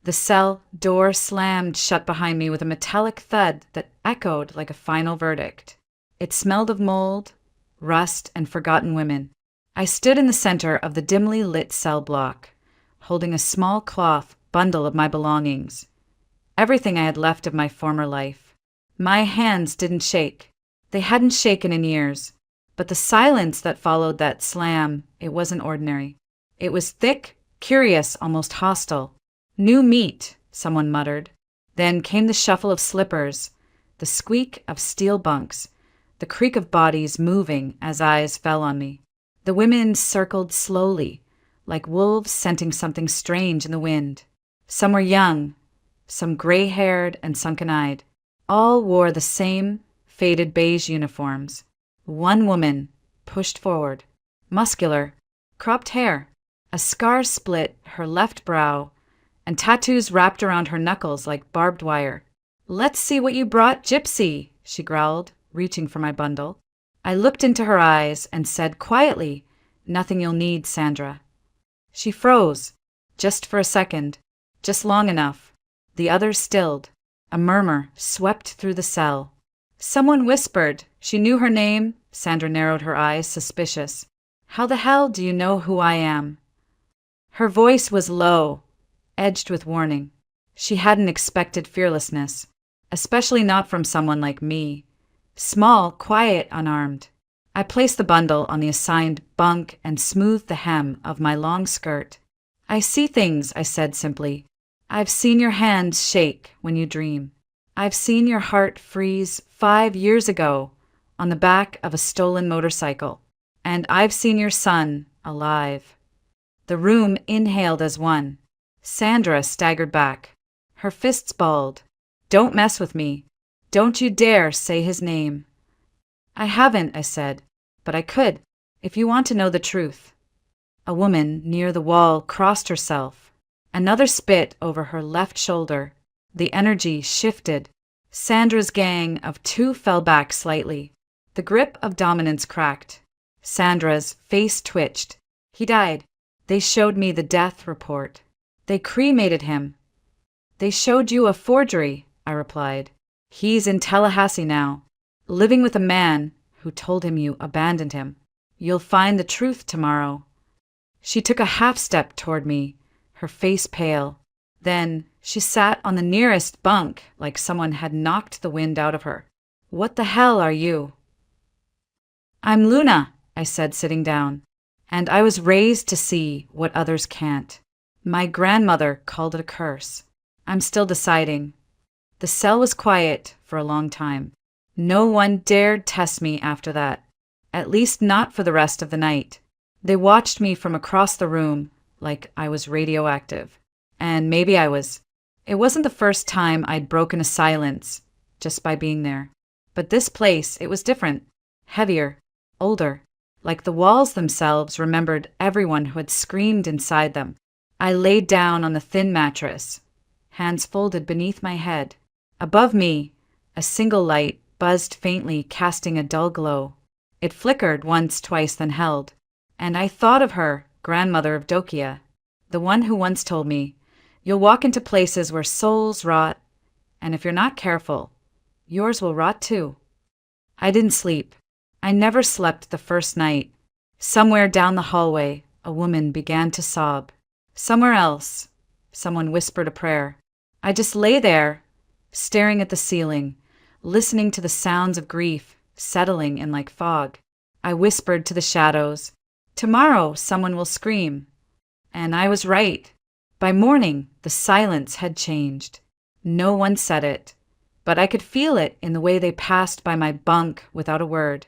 The cell door slammed shut behind me with a metallic thud that echoed like a final verdict. It smelled of mold, rust, and forgotten women. I stood in the center of the dimly lit cell block, holding a small cloth bundle of my belongings, everything I had left of my former life. My hands didn't shake. They hadn't shaken in years. But the silence that followed that slam, it wasn't ordinary. It was thick, curious, almost hostile. "New meat," someone muttered. Then came the shuffle of slippers, the squeak of steel bunks, the creak of bodies moving as eyes fell on me. The women circled slowly, like wolves scenting something strange in the wind. Some were young, some gray-haired and sunken-eyed. All wore the same faded beige uniforms. One woman pushed forward, muscular, cropped hair, a scar split her left brow, and tattoos wrapped around her knuckles like barbed wire. "Let's see what you brought, Gypsy," she growled, reaching for my bundle. I looked into her eyes and said quietly, "Nothing you'll need, Sandra." She froze, just for a second, just long enough. The others stilled. A murmur swept through the cell. Someone whispered. She knew her name. Sandra narrowed her eyes, suspicious. "How the hell do you know who I am?" Her voice was low, edged with warning. She hadn't expected fearlessness, especially not from someone like me. Small, quiet, unarmed. I placed the bundle on the assigned bunk and smoothed the hem of my long skirt. "I see things," I said simply. "I've seen your hands shake when you dream. I've seen your heart freeze 5 years ago on the back of a stolen motorcycle. And I've seen your son alive." The room inhaled as one. Sandra staggered back. Her fists balled. "Don't mess with me. Don't you dare say his name." "I haven't," I said, "but I could, if you want to know the truth." A woman near the wall crossed herself. Another spit over her left shoulder. The energy shifted. Sandra's gang of 2 fell back slightly. The grip of dominance cracked. Sandra's face twitched. "He died. They showed me the death report. They cremated him." "They showed you a forgery," I replied. "He's in Tallahassee now, living with a man who told him you abandoned him. You'll find the truth tomorrow." She took a half step toward me, her face pale. Then she sat on the nearest bunk like someone had knocked the wind out of her. "What the hell are you?" "I'm Luna," I said, sitting down. "And I was raised to see what others can't. My grandmother called it a curse. I'm still deciding." The cell was quiet for a long time. No one dared test me after that, at least not for the rest of the night. They watched me from across the room like I was radioactive. And maybe I was. It wasn't the first time I'd broken a silence just by being there. But this place, it was different. Heavier, older. Like the walls themselves remembered everyone who had screamed inside them. I laid down on the thin mattress, hands folded beneath my head. Above me, a single light buzzed faintly, casting a dull glow. It flickered once, twice, then held. And I thought of her, grandmother of Dokia, the one who once told me, "You'll walk into places where souls rot, and if you're not careful, yours will rot too." I didn't sleep. I never slept the first night. Somewhere down the hallway, a woman began to sob. Somewhere else, someone whispered a prayer. I just lay there, staring at the ceiling, listening to the sounds of grief settling in like fog. I whispered to the shadows, "Tomorrow someone will scream." And I was right. By morning, the silence had changed. No one said it, but I could feel it in the way they passed by my bunk without a word,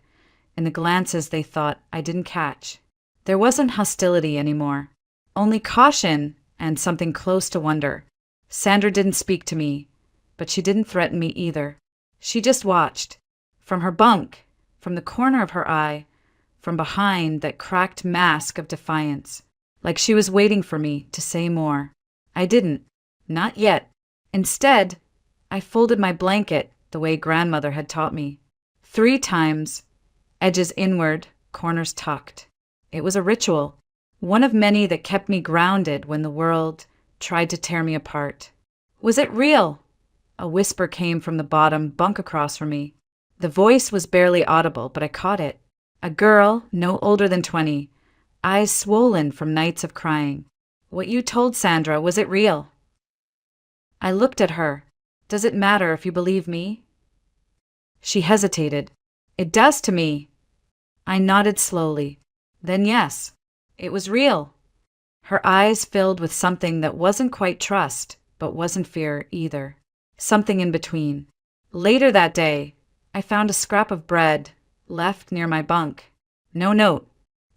in the glances they thought I didn't catch. There wasn't hostility anymore, only caution and something close to wonder. Sandra didn't speak to me, but she didn't threaten me either. She just watched. From her bunk, from the corner of her eye, from behind that cracked mask of defiance, like she was waiting for me to say more. I didn't. Not yet. Instead, I folded my blanket the way grandmother had taught me. 3 times, edges inward, corners tucked. It was a ritual, one of many that kept me grounded when the world tried to tear me apart. Was it real? A whisper came from the bottom bunk across from me. The voice was barely audible, but I caught it. A girl, no older than 20, eyes swollen from nights of crying. What you told Sandra, was it real? I looked at her. Does it matter if you believe me? She hesitated. It does to me. I nodded slowly. Then yes, it was real. Her eyes filled with something that wasn't quite trust, but wasn't fear either. Something in between. Later that day, I found a scrap of bread left near my bunk. No note,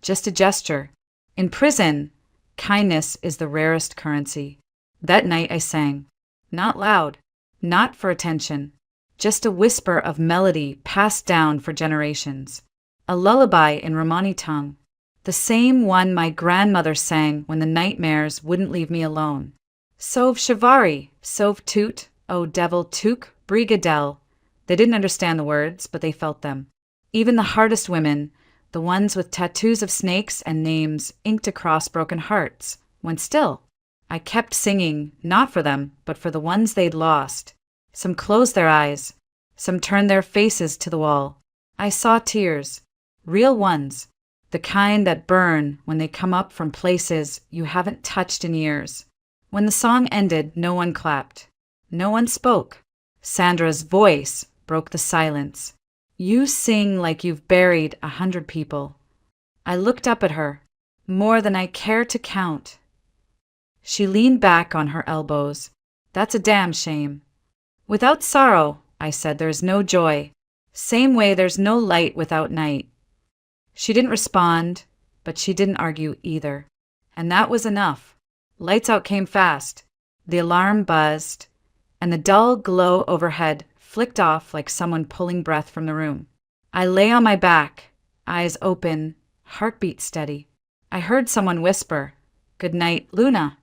just a gesture. In prison, kindness is the rarest currency. That night I sang. Not loud, not for attention, just a whisper of melody passed down for generations. A lullaby in Romani tongue, the same one my grandmother sang when the nightmares wouldn't leave me alone. Sov shivari, sov toot, o devil tuk, brigadel. They didn't understand the words, but they felt them. Even the hardest women, the ones with tattoos of snakes and names inked across broken hearts, went still. I kept singing, not for them, but for the ones they'd lost. Some closed their eyes. Some turned their faces to the wall. I saw tears. Real ones. The kind that burn when they come up from places you haven't touched in years. When the song ended, no one clapped. No one spoke. Sandra's voice broke the silence. You sing like you've buried 100 people. I looked up at her. More than I care to count. She leaned back on her elbows. That's a damn shame. Without sorrow, I said, there's no joy. Same way there's no light without night. She didn't respond, but she didn't argue either. And that was enough. Lights out came fast. The alarm buzzed, and the dull glow overhead flicked off like someone pulling breath from the room. I lay on my back, eyes open, heartbeat steady. I heard someone whisper, "Good night, Luna."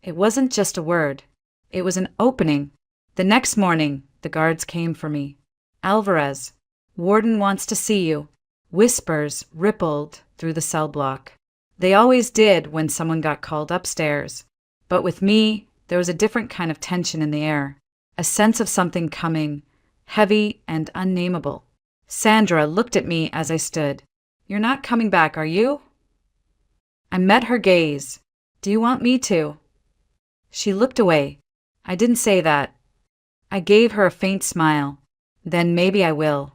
It wasn't just a word. It was an opening. The next morning, the guards came for me. "Alvarez, warden wants to see you." Whispers rippled through the cell block. They always did when someone got called upstairs. But with me, there was a different kind of tension in the air. A sense of something coming, heavy and unnameable. Sandra looked at me as I stood. "You're not coming back, are you?" I met her gaze. "Do you want me to?" She looked away. I didn't say that. I gave her a faint smile. "Then maybe I will."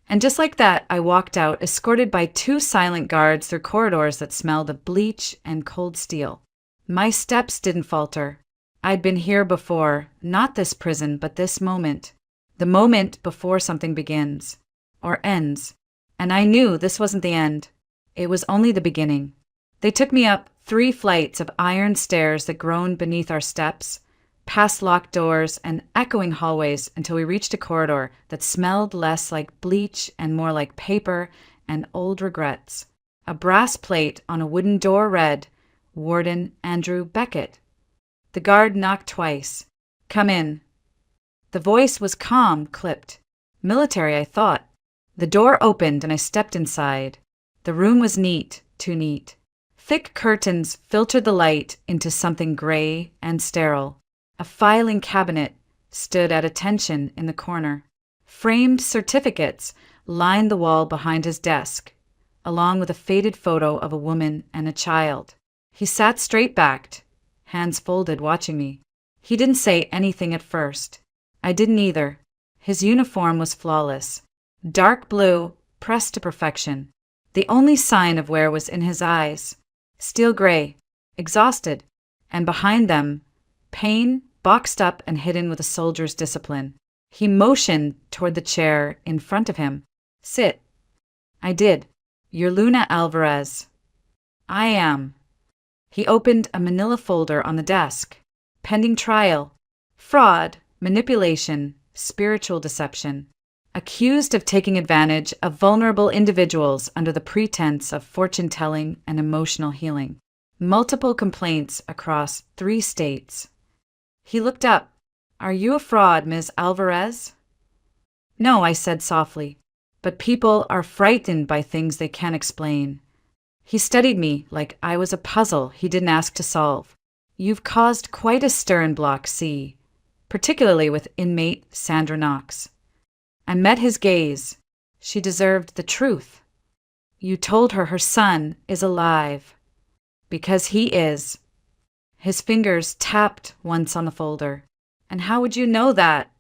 And just like that, I walked out, escorted by 2 silent guards through corridors that smelled of bleach and cold steel. My steps didn't falter. I'd been here before, not this prison, but this moment. The moment before something begins, or ends. And I knew this wasn't the end. It was only the beginning. They took me up 3 flights of iron stairs that groaned beneath our steps, past locked doors and echoing hallways until we reached a corridor that smelled less like bleach and more like paper and old regrets. A brass plate on a wooden door read, "Warden Andrew Beckett." The guard knocked twice. "Come in." The voice was calm, clipped. Military, I thought. The door opened and I stepped inside. The room was neat, too neat. Thick curtains filtered the light into something gray and sterile. A filing cabinet stood at attention in the corner. Framed certificates lined the wall behind his desk, along with a faded photo of a woman and a child. He sat straight-backed, hands folded, watching me. He didn't say anything at first. I didn't either. His uniform was flawless. Dark blue, pressed to perfection. The only sign of wear was in his eyes. Steel gray, exhausted, and behind them, pain boxed up and hidden with a soldier's discipline. He motioned toward the chair in front of him. "Sit." I did. "You're Luna Alvarez." "I am." He opened a manila folder on the desk. "Pending trial. Fraud, manipulation, spiritual deception. Accused of taking advantage of vulnerable individuals under the pretense of fortune-telling and emotional healing. Multiple complaints across 3 states. He looked up. "Are you a fraud, Ms. Alvarez?" "No," I said softly. "But people are frightened by things they can't explain." He studied me like I was a puzzle he didn't ask to solve. You've caused quite a stir in Block C, particularly with inmate Sandra Knox. I met his gaze. She deserved the truth. You told her her son is alive. Because he is. His fingers tapped once on the folder. And how would you know that?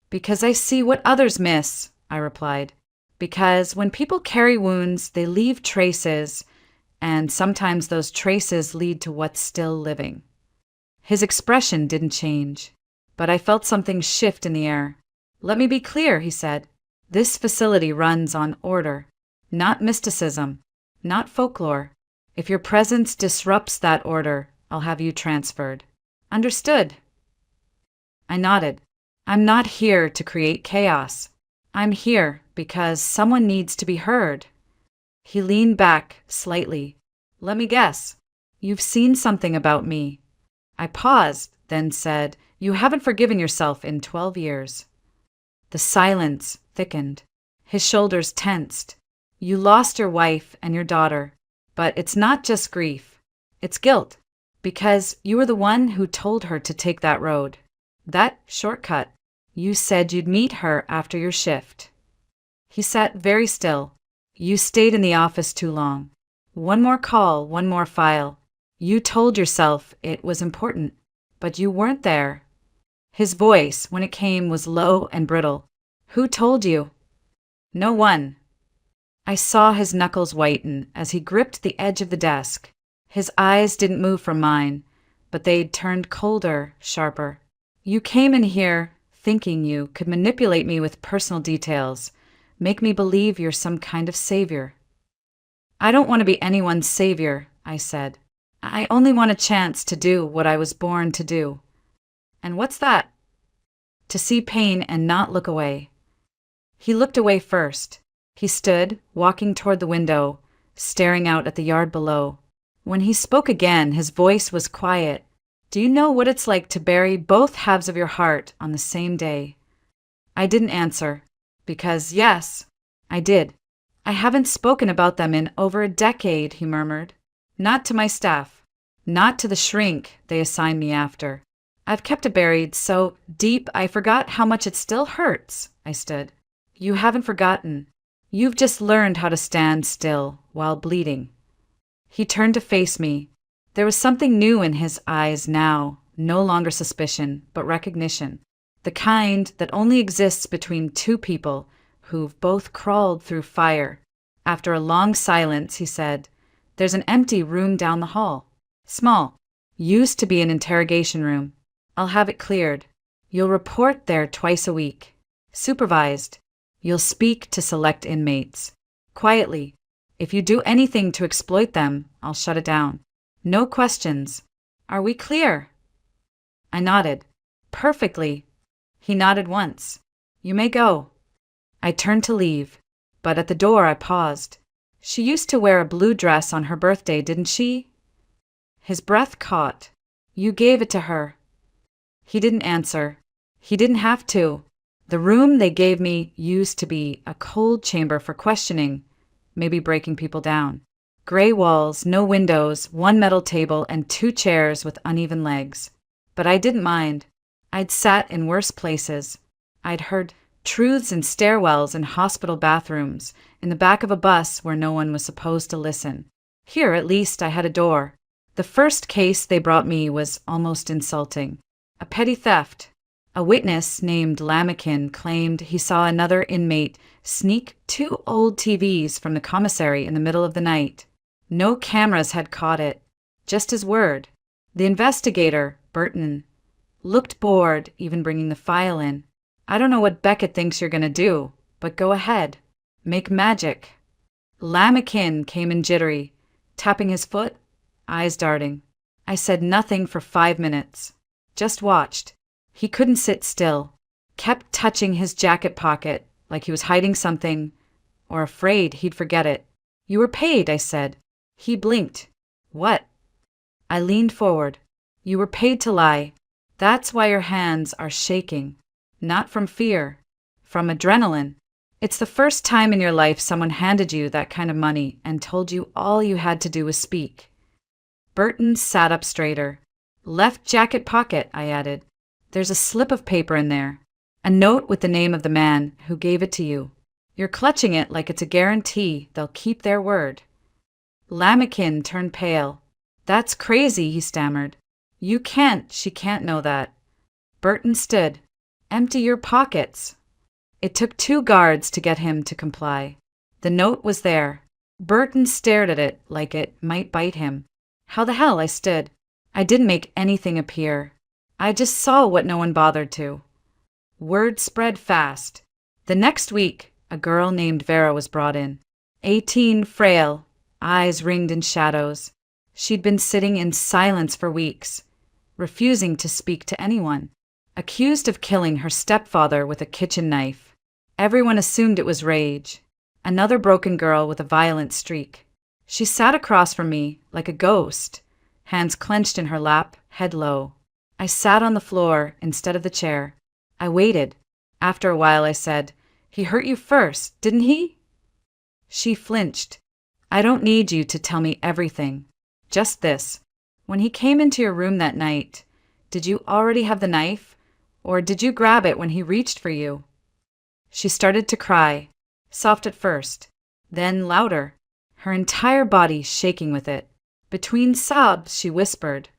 Because I see what others miss, I replied. Because when people carry wounds, they leave traces, and sometimes those traces lead to what's still living. His expression didn't change, but I felt something shift in the air. Let me be clear, he said. This facility runs on order, not mysticism, not folklore. If your presence disrupts that order, I'll have you transferred. Understood? I nodded. I'm not here to create chaos. I'm here because someone needs to be heard. He leaned back slightly. Let me guess. You've seen something about me. I paused, then said, You haven't forgiven yourself in 12 years. The silence thickened. His shoulders tensed. You lost your wife and your daughter, but it's not just grief. It's guilt, because you were the one who told her to take that road. That shortcut. You said you'd meet her after your shift. He sat very still. You stayed in the office too long. One more call, one more file. You told yourself it was important, but you weren't there. His voice, when it came, was low and brittle. Who told you? No one. I saw his knuckles whiten as he gripped the edge of the desk. His eyes didn't move from mine, but they'd turned colder, sharper. You came in here thinking you could manipulate me with personal details, make me believe you're some kind of savior. I don't want to be anyone's savior, I said. I only want a chance to do what I was born to do. And what's that? To see pain and not look away. He looked away first. He stood, walking toward the window, staring out at the yard below. When he spoke again, his voice was quiet. Do you know what it's like to bury both halves of your heart on the same day? I didn't answer, because yes, I did. I haven't spoken about them in over a decade, he murmured. Not to my staff, not to the shrink they assigned me after. I've kept it buried so deep I forgot how much it still hurts, I stood. You haven't forgotten. You've just learned how to stand still while bleeding. He turned to face me. There was something new in his eyes now, no longer suspicion, but recognition. The kind that only exists between two people who've both crawled through fire. After a long silence, he said, There's an empty room down the hall. Small. Used to be an interrogation room. I'll have it cleared. You'll report there twice a week. Supervised. You'll speak to select inmates. Quietly. If you do anything to exploit them, I'll shut it down. No questions. Are we clear? I nodded. Perfectly. He nodded once. You may go. I turned to leave, but at the door I paused. She used to wear a blue dress on her birthday, didn't she? His breath caught. You gave it to her. He didn't answer. He didn't have to. The room they gave me used to be a cold chamber for questioning, maybe breaking people down. Gray walls, no windows, one metal table, and 2 chairs with uneven legs. But I didn't mind. I'd sat in worse places. I'd heard truths in stairwells and hospital bathrooms, in the back of a bus where no one was supposed to listen. Here, at least, I had a door. The first case they brought me was almost insulting. A petty theft. A witness named Lamakin claimed he saw another inmate sneak 2 old TVs from the commissary in the middle of the night. No cameras had caught it, just his word. The investigator, Burton, looked bored, even bringing the file in. I don't know what Beckett thinks you're going to do, but go ahead. Make magic. Lamakin came in jittery, tapping his foot, eyes darting. I said nothing for 5 minutes. Just watched. He couldn't sit still. Kept touching his jacket pocket like he was hiding something or afraid he'd forget it. You were paid, I said. He blinked. What? I leaned forward. You were paid to lie. That's why your hands are shaking. Not from fear. From adrenaline. It's the first time in your life someone handed you that kind of money and told you all you had to do was speak. Burton sat up straighter. Left jacket pocket, I added. There's a slip of paper in there. A note with the name of the man who gave it to you. You're clutching it like it's a guarantee they'll keep their word. Lamakin turned pale. That's crazy, he stammered. She can't know that. Burton stood. Empty your pockets. It took 2 guards to get him to comply. The note was there. Burton stared at it like it might bite him. How the hell? I stood. I didn't make anything appear. I just saw what no one bothered to. Word spread fast. The next week, a girl named Vera was brought in. 18, frail, eyes ringed in shadows. She'd been sitting in silence for weeks, refusing to speak to anyone. Accused of killing her stepfather with a kitchen knife. Everyone assumed it was rage. Another broken girl with a violent streak. She sat across from me like a ghost, hands clenched in her lap, head low. I sat on the floor instead of the chair. I waited. After a while I said, "He hurt you first, didn't he?" She flinched. "I don't need you to tell me everything. Just this. When he came into your room that night, did you already have the knife, or did you grab it when he reached for you?" She started to cry, soft at first, then louder, her entire body shaking with it. Between sobs, she whispered,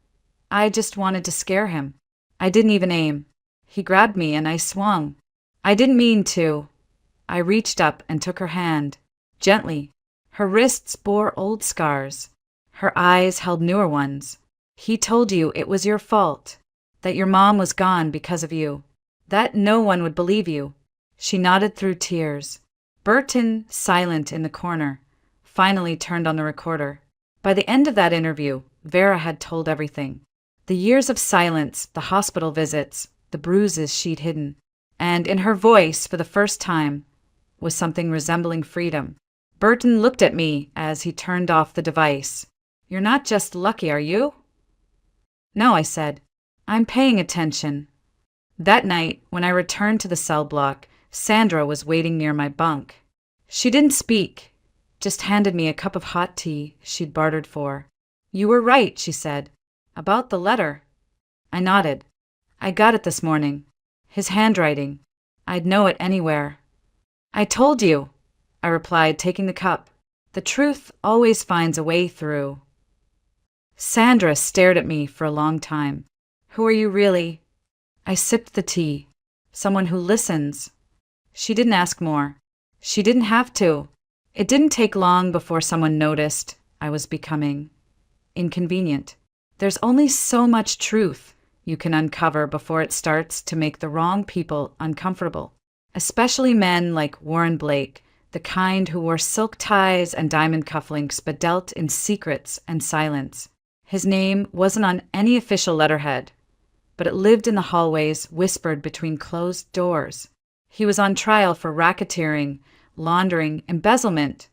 "I just wanted to scare him. I didn't even aim. He grabbed me and I swung. I didn't mean to." I reached up and took her hand, gently. Her wrists bore old scars. Her eyes held newer ones. "He told you it was your fault, that your mom was gone because of you, that no one would believe you." She nodded through tears. Burton, silent in the corner, finally turned on the recorder. By the end of that interview, Vera had told everything. The years of silence, the hospital visits, the bruises she'd hidden. And in her voice, for the first time, was something resembling freedom. Burton looked at me as he turned off the device. "You're not just lucky, are you?" "No," I said. "I'm paying attention." That night, when I returned to the cell block, Sandra was waiting near my bunk. She didn't speak, just handed me a cup of hot tea she'd bartered for. "You were right," she said, "about the letter." I nodded. "I got it this morning. His handwriting. I'd know it anywhere." "I told you," I replied, taking the cup. "The truth always finds a way through." Sandra stared at me for a long time. "Who are you really?" I sipped the tea. "Someone who listens." She didn't ask more. She didn't have to. It didn't take long before someone noticed I was becoming inconvenient. There's only so much truth you can uncover before it starts to make the wrong people uncomfortable, especially men like Warren Blake, the kind who wore silk ties and diamond cufflinks but dealt in secrets and silence. His name wasn't on any official letterhead, but it lived in the hallways, whispered between closed doors. He was on trial for racketeering, laundering, embezzlement,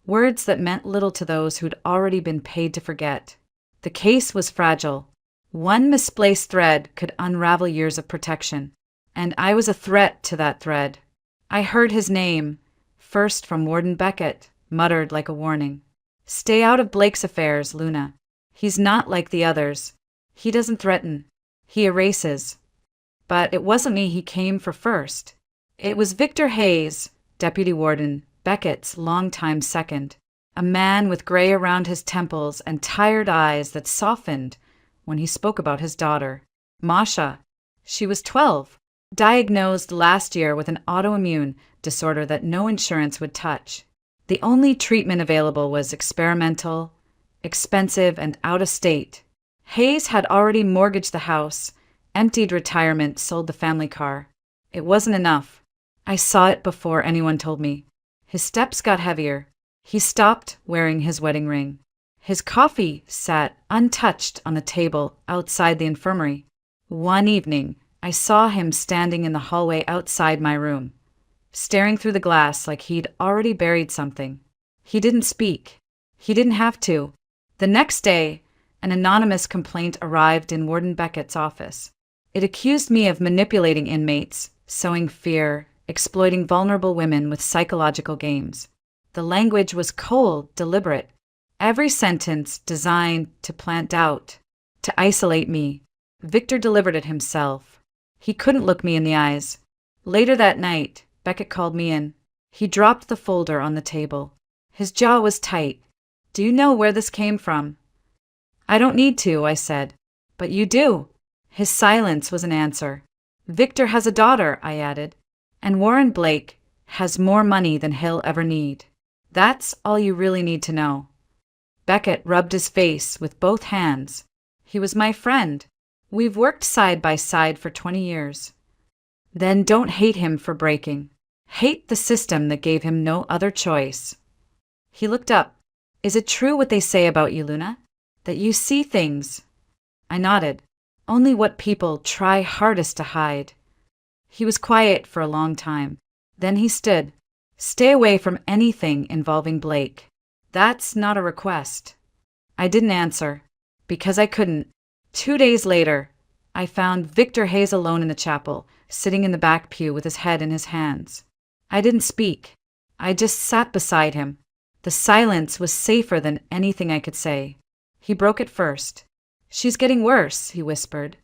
words that meant little to those who'd already been paid to forget. The case was fragile. One misplaced thread could unravel years of protection, and I was a threat to that thread. I heard his name, first from Warden Beckett, muttered like a warning. "Stay out of Blake's affairs, Luna. He's not like the others. He doesn't threaten. He erases." But it wasn't me he came for first. It was Victor Hayes, Deputy Warden, Beckett's longtime second, a man with gray around his temples and tired eyes that softened when he spoke about his daughter, Masha. She was 12, diagnosed last year with an autoimmune disorder that no insurance would touch. The only treatment available was experimental, expensive, and out of state. Hayes had already mortgaged the house, emptied retirement, sold the family car. It wasn't enough. I saw it before anyone told me. His steps got heavier. He stopped wearing his wedding ring. His coffee sat untouched on the table outside the infirmary. One evening, I saw him standing in the hallway outside my room, staring through the glass like he'd already buried something. He didn't speak. He didn't have to. The next day, an anonymous complaint arrived in Warden Beckett's office. It accused me of manipulating inmates, sowing fear, exploiting vulnerable women with psychological games. The language was cold, deliberate. Every sentence designed to plant doubt. to isolate me. Victor delivered it himself. He couldn't look me in the eyes. Later that night, Beckett called me in. He dropped the folder on the table. His jaw was tight. "Do you know where this came from?" "I don't need to," I said. "But you do." His silence was an answer. "Victor has a daughter," I added. "And Warren Blake has more money than he'll ever need. That's all you really need to know." Beckett rubbed his face with both hands. "He was my friend. We've worked side by side for 20 years. Then don't hate him for breaking. Hate the system that gave him no other choice." He looked up. "Is it true what they say about you, Luna? That you see things?" I nodded. "Only what people try hardest to hide." He was quiet for a long time. Then he stood. "Stay away from anything involving Blake. That's not a request." I didn't answer, because I couldn't. 2 days later, I found Victor Hayes alone in the chapel, sitting in the back pew with his head in his hands. I didn't speak. I just sat beside him. The silence was safer than anything I could say. He broke it first. "She's getting worse," he whispered.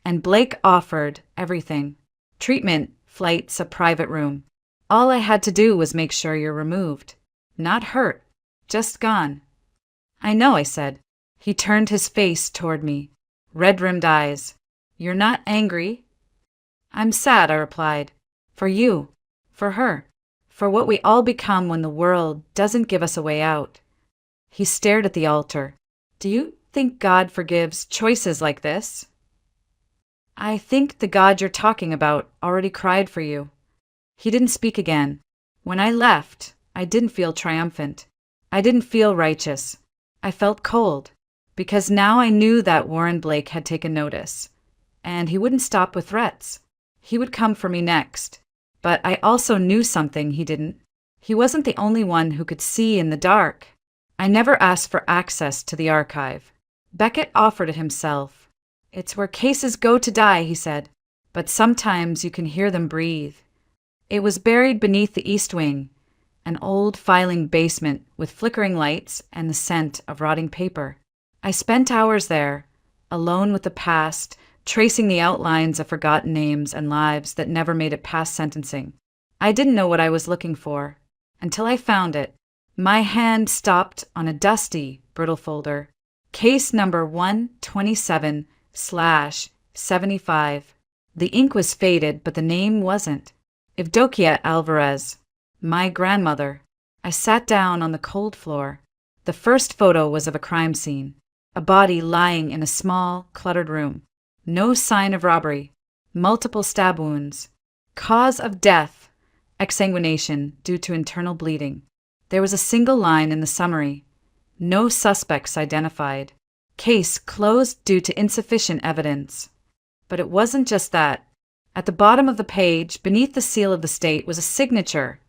"And Blake offered everything. Treatment, flights, a private room. All I had to do was make sure you're removed. Not hurt, just gone." "I know," I said. He turned his face toward me. Red-rimmed eyes. "You're not angry?" "I'm sad," I replied. "For you. For her. For what we all become when the world doesn't give us a way out." He stared at the altar. "Do you think God forgives choices like this?" "I think the God you're talking about already cried for you." He didn't speak again. When I left, I didn't feel triumphant. I didn't feel righteous. I felt cold, because now I knew that Warren Blake had taken notice. And he wouldn't stop with threats. He would come for me next. But I also knew something he didn't. He wasn't the only one who could see in the dark. I never asked for access to the archive. Beckett offered it himself. "It's where cases go to die," he said, "but sometimes you can hear them breathe." It was buried beneath the East Wing, an old filing basement with flickering lights and the scent of rotting paper. I spent hours there, alone with the past, tracing the outlines of forgotten names and lives that never made it past sentencing. I didn't know what I was looking for, until I found it. My hand stopped on a dusty, brittle folder. Case number 127/75. The ink was faded, but the name wasn't. Evdokia Alvarez. My grandmother. I sat down on the cold floor. The first photo was of a crime scene. A body lying in a small, cluttered room. No sign of robbery. Multiple stab wounds. Cause of death: exsanguination due to internal bleeding. There was a single line in the summary. No suspects identified. Case closed due to insufficient evidence. But it wasn't just that. At the bottom of the page, beneath the seal of the state, was a signature.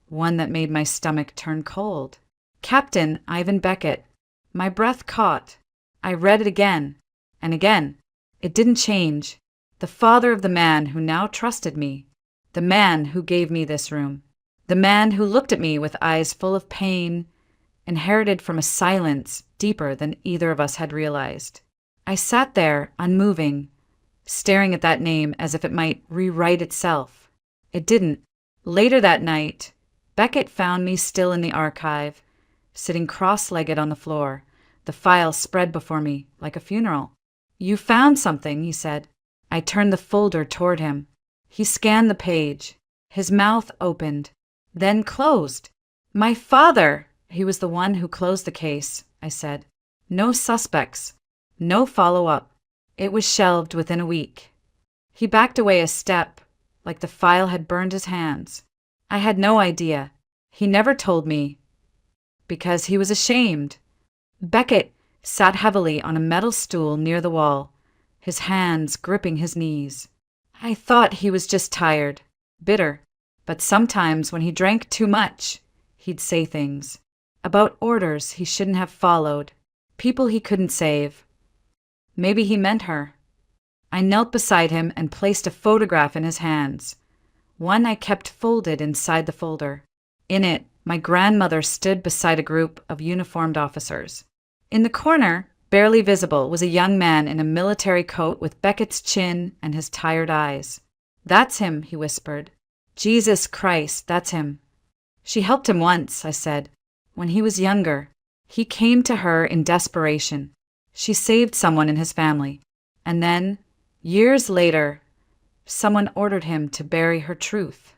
One that made my stomach turn cold. Captain Ivan Beckett. My breath caught. I read it again, and again. It didn't change. The father of the man who now trusted me. The man who gave me this room. The man who looked at me with eyes full of pain, inherited from a silence deeper than either of us had realized. I sat there, unmoving, staring at that name as if it might rewrite itself. It didn't. Later that night, Beckett found me still in the archive, sitting cross-legged on the floor, the file spread before me like a funeral. "You found something," he said. I turned the folder toward him. He scanned the page. His mouth opened, then closed. "My father!" "He was the one who closed the case," I said. "No suspects. No follow-up. It was shelved within a week." He backed away a step, like the file had burned his hands. I had no idea. He never told me, because he was ashamed. Beckett sat heavily on a metal stool near the wall, his hands gripping his knees. I thought he was just tired, bitter, but sometimes when he drank too much, he'd say things about orders he shouldn't have followed, people he couldn't save. Maybe he meant her. I knelt beside him and placed a photograph in his hands, one I kept folded inside the folder. In it, my grandmother stood beside a group of uniformed officers. In the corner, Barely visible was a young man in a military coat with Beckett's chin and his tired eyes. "That's him," he whispered. "Jesus Christ, that's him." "She helped him once," I said. "When he was younger. He came to her in desperation. She saved someone in his family. And then, years later, someone ordered him to bury her truth."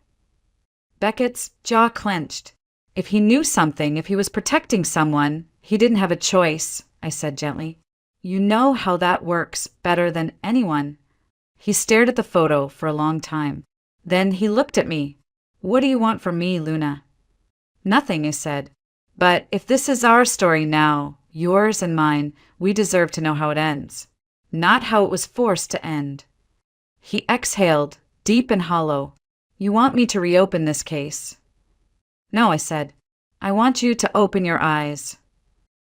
Beckett's jaw clenched. "If he knew something, if he was protecting someone, he didn't have a choice," I said gently. "You know how that works better than anyone." He stared at the photo for a long time. Then he looked at me. "What do you want from me, Luna?" "Nothing," I said. "But if this is our story now, yours and mine, we deserve to know how it ends. Not how it was forced to end." He exhaled, deep and hollow. "You want me to reopen this case?" "No," I said. "I want you to open your eyes."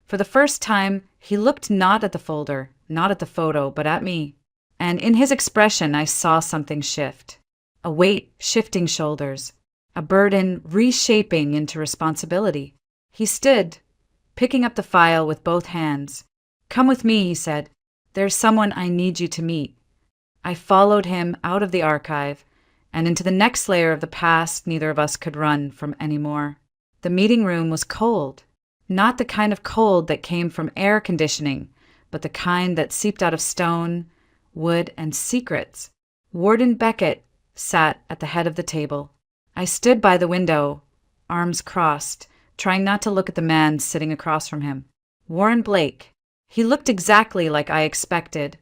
For the first time, he looked not at the folder, not at the photo, but at me. And in his expression, I saw something shift. A weight shifting shoulders. A burden reshaping into responsibility. He stood, picking up the file with both hands. "Come with me," he said. "There's someone I need you to meet." I followed him out of the archive and into the next layer of the past neither of us could run from anymore. The meeting room was cold. Not the kind of cold that came from air conditioning, but the kind that seeped out of stone, wood, and secrets. Warden Beckett sat at the head of the table. I stood by the window, arms crossed, trying not to look at the man sitting across from him. Warren Blake. He looked exactly like I expected.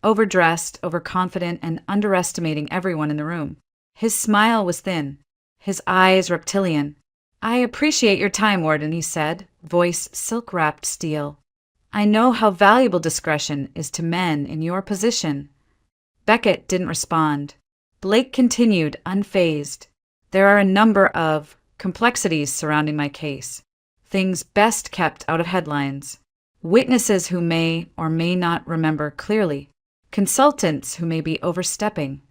Overdressed, overconfident, and underestimating everyone in the room. His smile was thin. His eyes reptilian. "I appreciate your time, Warden," he said, voice silk-wrapped steel. "I know how valuable discretion is to men in your position." Beckett didn't respond. Blake continued, unfazed. "There are a number of complexities surrounding my case. Things best kept out of headlines. Witnesses who may or may not remember clearly. Consultants who may be overstepping."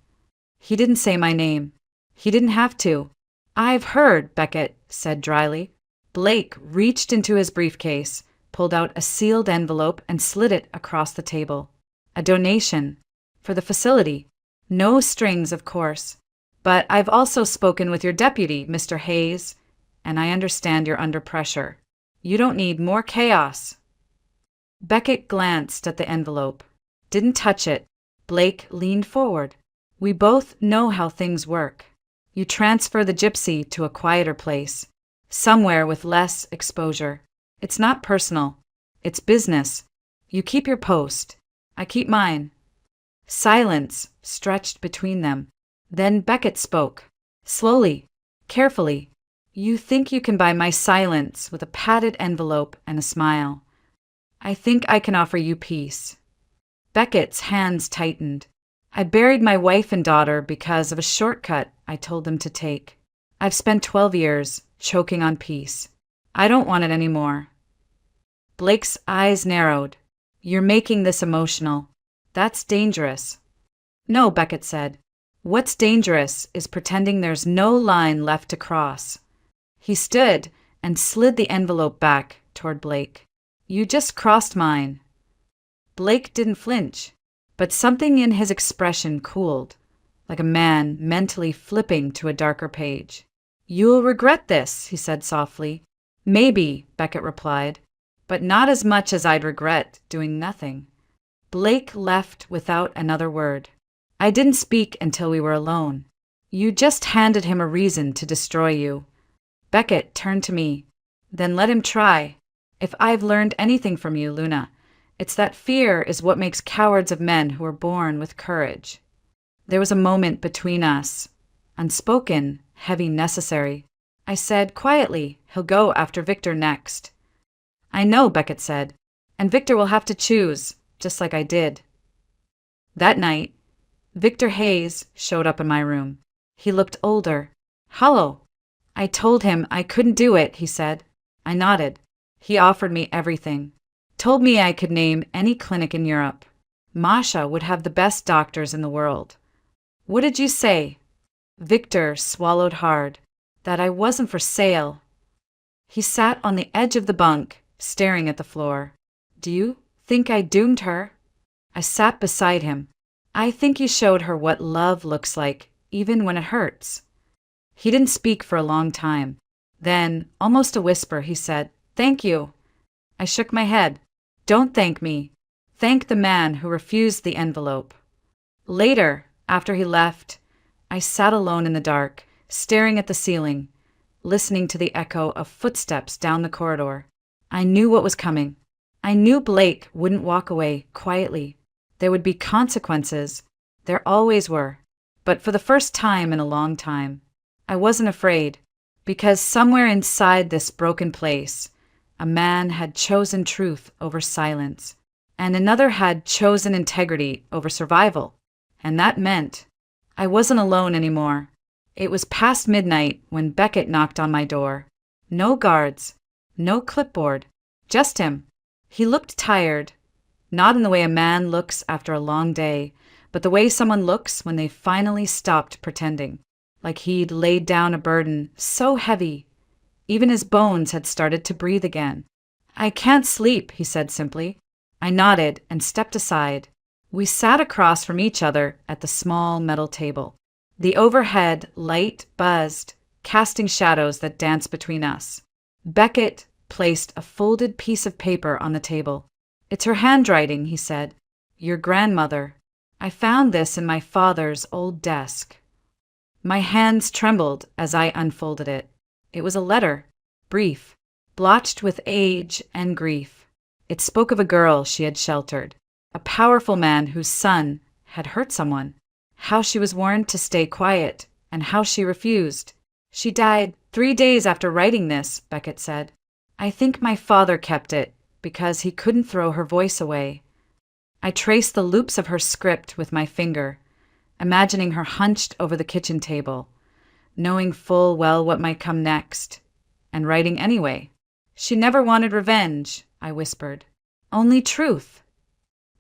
He didn't say my name. He didn't have to. "I've heard," Beckett said dryly. Blake reached into his briefcase, pulled out a sealed envelope, and slid it across the table. "A donation. For the facility. No strings, of course. But I've also spoken with your deputy, Mr. Hayes, and I understand you're under pressure. You don't need more chaos." Beckett glanced at the envelope. Didn't touch it. Blake leaned forward. "We both know how things work. You transfer the gypsy to a quieter place, somewhere with less exposure. It's not personal. It's business. You keep your post. I keep mine." Silence stretched between them. Then Beckett spoke. Slowly, carefully. "You think you can buy my silence with a padded envelope and a smile. I think I can offer you peace." Beckett's hands tightened. "I buried my wife and daughter because of a shortcut I told them to take. I've spent 12 years choking on peace. I don't want it anymore." Blake's eyes narrowed. "You're making this emotional. That's dangerous." "No," Beckett said. "What's dangerous is pretending there's no line left to cross." He stood and slid the envelope back toward Blake. "You just crossed mine." Blake didn't flinch, but something in his expression cooled, like a man mentally flipping to a darker page. "You'll regret this," he said softly. "Maybe," Beckett replied, "but not as much as I'd regret doing nothing." Blake left without another word. I didn't speak until we were alone. "You just handed him a reason to destroy you." Beckett turned to me. "Then let him try. If I've learned anything from you, Luna, it's that fear is what makes cowards of men who are born with courage." There was a moment between us, unspoken, heavy, necessary. I said quietly, "He'll go after Victor next." "I know," Beckett said, "and Victor will have to choose, just like I did." That night, Victor Hayes showed up in my room. He looked older, hollow. "I told him I couldn't do it," he said. I nodded. He offered me everything. Told me I could name any clinic in Europe. Masha would have the best doctors in the world. "What did you say?" Victor swallowed hard. "That I wasn't for sale." He sat on the edge of the bunk, staring at the floor. "Do you Think I doomed her? I sat beside him. I think you showed her what love looks like, even when it hurts. He didn't speak for a long time. Then, almost a whisper, he said, "Thank you." I shook my head. "Don't thank me. Thank the man who refused the envelope." Later, after he left, I sat alone in the dark, staring at the ceiling, listening to the echo of footsteps down the corridor. I knew what was coming. I knew Blake wouldn't walk away quietly. There would be consequences. There always were. But for the first time in a long time, I wasn't afraid, because somewhere inside this broken place, a man had chosen truth over silence, and another had chosen integrity over survival. And that meant I wasn't alone anymore. It was past midnight when Beckett knocked on my door. No guards, no clipboard, just him. He looked tired, not in the way a man looks after a long day, but the way someone looks when they finally stopped pretending, like he'd laid down a burden so heavy, even his bones had started to breathe again. "I can't sleep," he said simply. I nodded and stepped aside. We sat across from each other at the small metal table. The overhead light buzzed, casting shadows that danced between us. Beckett placed a folded piece of paper on the table. "It's her handwriting," he said. "Your grandmother. I found this in my father's old desk." My hands trembled as I unfolded it. It was a letter, brief, blotched with age and grief. It spoke of a girl she had sheltered, a powerful man whose son had hurt someone, how she was warned to stay quiet, and how she refused. "She died 3 days after writing this," Beckett said. "I think my father kept it because he couldn't throw her voice away." I traced the loops of her script with my finger, imagining her hunched over the kitchen table, knowing full well what might come next, and writing anyway. "She never wanted revenge," I whispered. "Only truth."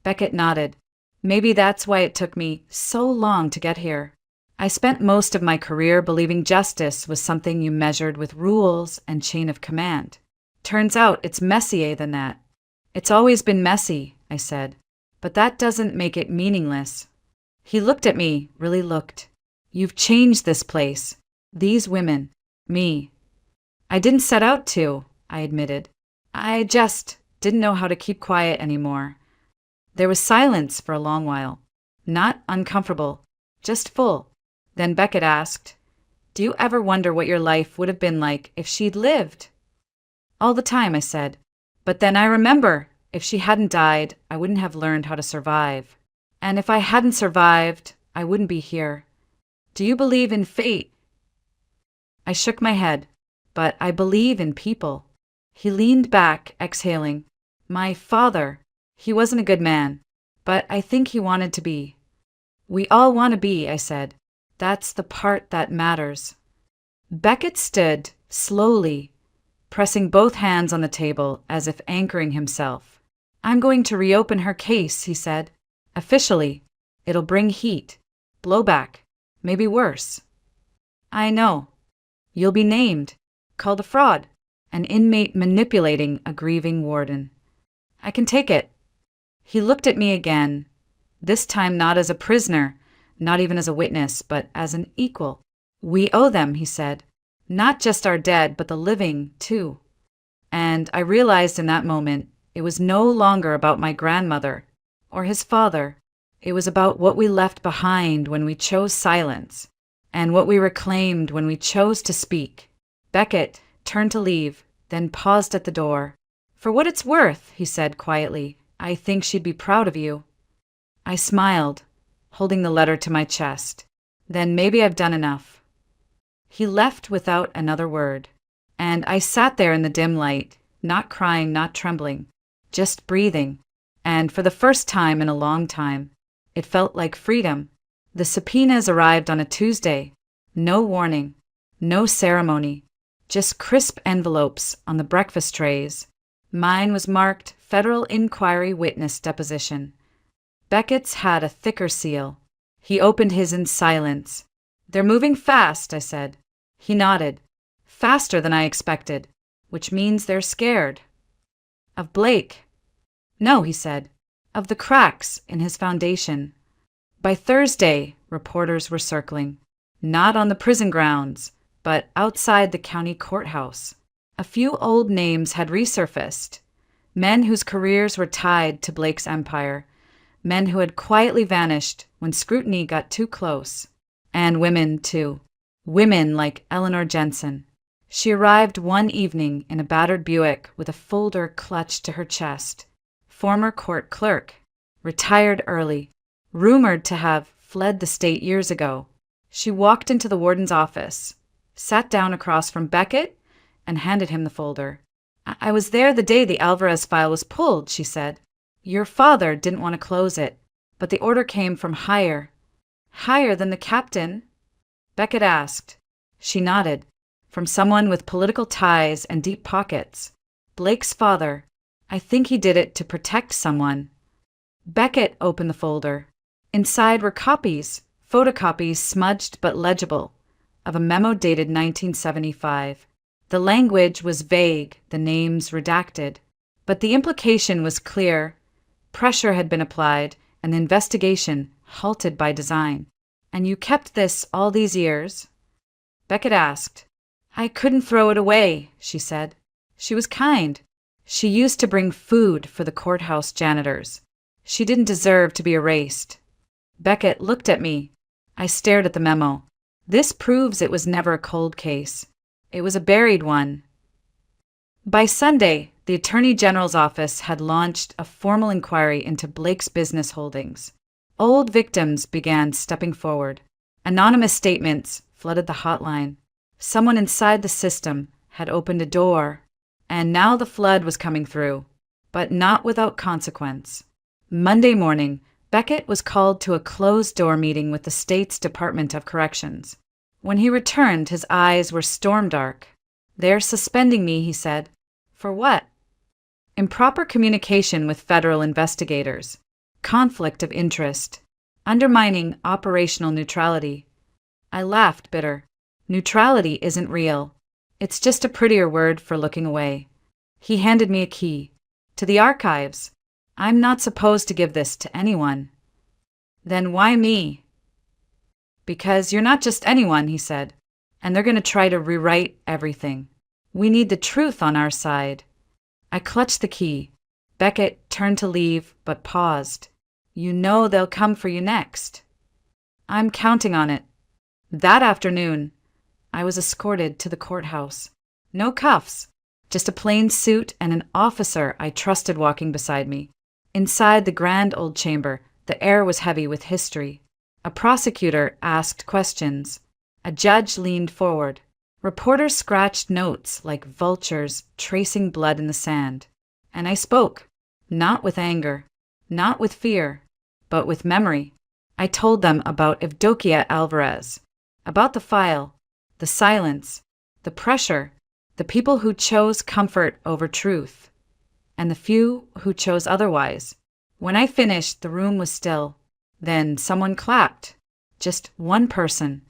Beckett nodded. "Maybe that's why it took me so long to get here. I spent most of my career believing justice was something you measured with rules and chain of command. Turns out it's messier than that." "It's always been messy," I said, "but that doesn't make it meaningless." He looked at me, really looked. "You've changed this place, these women, me." "I didn't set out to," I admitted. "I just didn't know how to keep quiet anymore." There was silence for a long while. Not uncomfortable, just full. Then Beckett asked, "Do you ever wonder what your life would have been like if she'd lived?" "All the time," I said. "But then I remember, if she hadn't died, I wouldn't have learned how to survive. And if I hadn't survived, I wouldn't be here. Do you believe in fate?" I shook my head, "But I believe in people." He leaned back, exhaling. "My father, he wasn't a good man, but I think he wanted to be." "We all want to be," I said. "That's the part that matters." Beckett stood, slowly, pressing both hands on the table as if anchoring himself. "I'm going to reopen her case," he said. "Officially. It'll bring heat, blowback, maybe worse." "I know. You'll be named, called a fraud, an inmate manipulating a grieving warden." "I can take it." He looked at me again, this time not as a prisoner, not even as a witness, but as an equal. "We owe them," he said. "Not just our dead, but the living, too." And I realized in that moment it was no longer about my grandmother or his father. It was about what we left behind when we chose silence, and what we reclaimed when we chose to speak. Beckett turned to leave, then paused at the door. "For what it's worth," he said quietly, "I think she'd be proud of you." I smiled, holding the letter to my chest. "Then maybe I've done enough." He left without another word, and I sat there in the dim light, not crying, not trembling, just breathing. And for the first time in a long time, it felt like freedom. The subpoenas arrived on a Tuesday. No warning, no ceremony, just crisp envelopes on the breakfast trays. Mine was marked Federal Inquiry Witness Deposition. Beckett's had a thicker seal. He opened his in silence. "They're moving fast," I said. He nodded. "Faster than I expected, which means they're scared." "Of Blake?" No, he said, of the cracks in his foundation. By Thursday, reporters were circling, not on the prison grounds, but outside the county courthouse. A few old names had resurfaced, men whose careers were tied to Blake's empire, men who had quietly vanished when scrutiny got too close. And women, too. Women like Eleanor Jensen. She arrived one evening in a battered Buick with a folder clutched to her chest. Former court clerk. Retired early. Rumored to have fled the state years ago. She walked into the warden's office, sat down across from Beckett, and handed him the folder. I was there the day the Alvarez file was pulled, she said. Your father didn't want to close it, but the order came from higher. Higher than the captain? Beckett asked. She nodded. From someone with political ties and deep pockets. Blake's father. I think he did it to protect someone. Beckett opened the folder. Inside were copies, photocopies smudged but legible, of a memo dated 1975. The language was vague, the names redacted, but the implication was clear. Pressure had been applied, and the investigation halted by design. And you kept this all these years? Beckett asked. I couldn't throw it away, she said. She was kind. She used to bring food for the courthouse janitors. She didn't deserve to be erased. Beckett looked at me. I stared at the memo. This proves it was never a cold case. It was a buried one. By Sunday, the Attorney General's office had launched a formal inquiry into Blake's business holdings. Old victims began stepping forward. Anonymous statements flooded the hotline. Someone inside the system had opened a door, and now the flood was coming through, but not without consequence. Monday morning, Beckett was called to a closed-door meeting with the state's Department of Corrections. When he returned, his eyes were storm-dark. They're suspending me, he said. For what? Improper communication with federal investigators. Conflict of interest. Undermining operational neutrality. I laughed, bitter. Neutrality isn't real. It's just a prettier word for looking away. He handed me a key. To the archives. I'm not supposed to give this to anyone. Then why me? Because you're not just anyone, he said, and they're going to try to rewrite everything. We need the truth on our side. I clutched the key. Beckett turned to leave, but paused. You know they'll come for you next. I'm counting on it. That afternoon, I was escorted to the courthouse. No cuffs, just a plain suit and an officer I trusted walking beside me. Inside the grand old chamber, the air was heavy with history. A prosecutor asked questions. A judge leaned forward. Reporters scratched notes like vultures tracing blood in the sand. And I spoke, not with anger, not with fear, but with memory. I told them about Evdokia Alvarez, about the file, the silence, the pressure, the people who chose comfort over truth, and the few who chose otherwise. When I finished, the room was still. Then someone clapped. Just one person,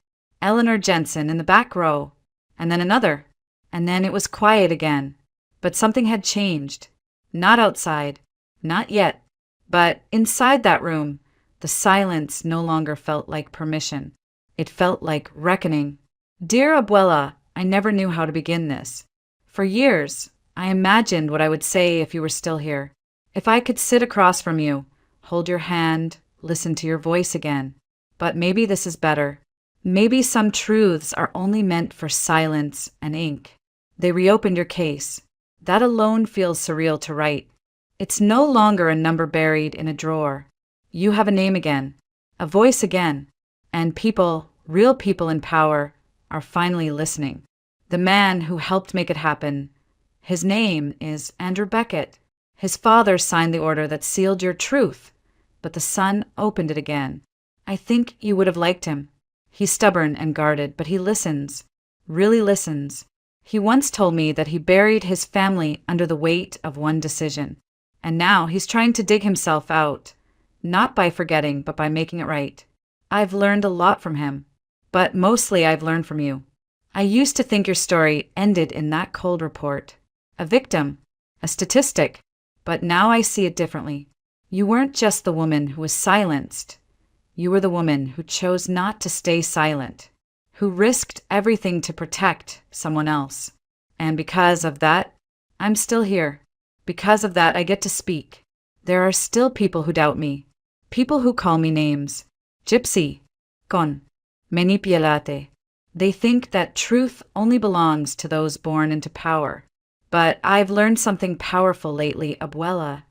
Eleanor Jensen in the back row, and then another, and then it was quiet again. But something had changed. Not outside, not yet, but inside that room, the silence no longer felt like permission. It felt like reckoning. Dear Abuela, I never knew how to begin this. For years, I imagined what I would say if you were still here. If I could sit across from you, hold your hand, listen to your voice again. But maybe this is better. Maybe some truths are only meant for silence and ink. They reopened your case. That alone feels surreal to write. It's no longer a number buried in a drawer. You have a name again, a voice again, and people, real people in power, are finally listening. The man who helped make it happen, his name is Andrew Beckett. His father signed the order that sealed your truth, but the son opened it again. I think you would have liked him. He's stubborn and guarded, but he listens, really listens. He once told me that he buried his family under the weight of one decision, and now he's trying to dig himself out, not by forgetting, but by making it right. I've learned a lot from him, but mostly I've learned from you. I used to think your story ended in that cold report. A victim, a statistic, But now I see it differently. You weren't just the woman who was silenced. You were the woman who chose not to stay silent, who risked everything to protect someone else. And because of that, I'm still here. Because of that, I get to speak. There are still people who doubt me, people who call me names. Gypsy, con, manipulate. They think that truth only belongs to those born into power. But I've learned something powerful lately, abuela.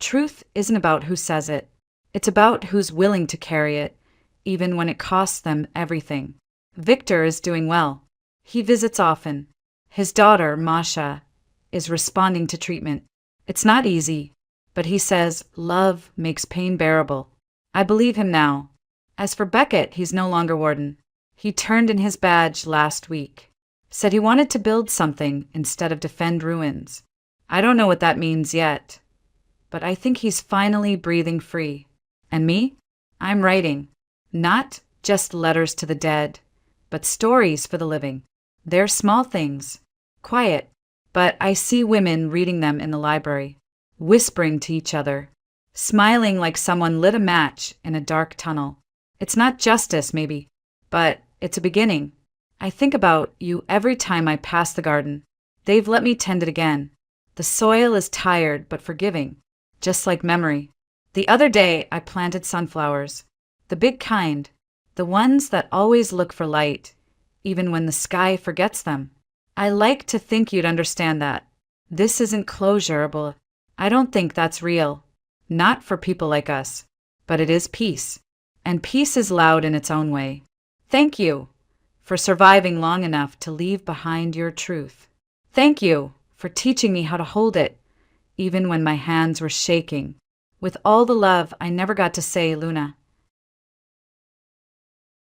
Truth isn't about who says it. It's about who's willing to carry it, even when it costs them everything. Victor is doing well. He visits often. His daughter, Masha, is responding to treatment. It's not easy, but he says love makes pain bearable. I believe him now. As for Beckett, he's no longer warden. He turned in his badge last week. Said he wanted to build something instead of defend ruins. I don't know what that means yet, but I think he's finally breathing free. And me? I'm writing. Not just letters to the dead, but stories for the living. They're small things, quiet, but I see women reading them in the library, whispering to each other, smiling like someone lit a match in a dark tunnel. It's not justice, maybe, but it's a beginning. I think about you every time I pass the garden. They've let me tend it again. The soil is tired but forgiving, just like memory. The other day, I planted sunflowers. The big kind. The ones that always look for light, even when the sky forgets them. I like to think you'd understand that. This isn't closure, but I don't think that's real. Not for people like us. But it is peace. And peace is loud in its own way. Thank you for surviving long enough to leave behind your truth. Thank you for teaching me how to hold it, even when my hands were shaking. With all the love I never got to say, Luna.